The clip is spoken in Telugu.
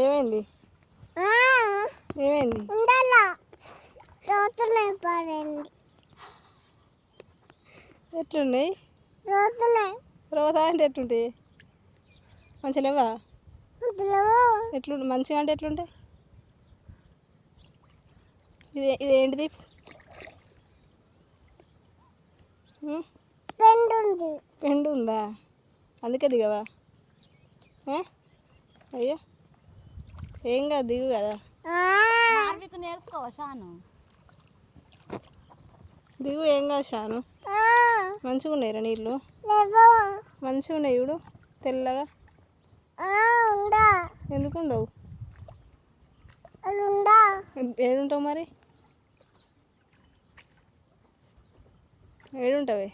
ఏమైంది? ఏమైంది? ఎట్లున్నాయి? రోతా అంటే ఎట్లుంటాయి? మంచిగా లేవా? ఎట్లుంటాయి? మంచిగా అంటే ఎట్లుంటాయి? ఇది ఏంటిది? పెండు ఉందా? అందుకే దిగవా? అయ్యో ఏం కాదు, దిగు కదా. నేర్చుకోవా షాను? దిగు, ఏం కాదు షాను. మంచిగా ఉన్నాయిరా నీళ్ళు, మంచిగా ఉన్నాయి చూడు తెల్లగా. ఎందుకు ఉండవు? ఏడుంటావు మరి? ఏడుంటావే?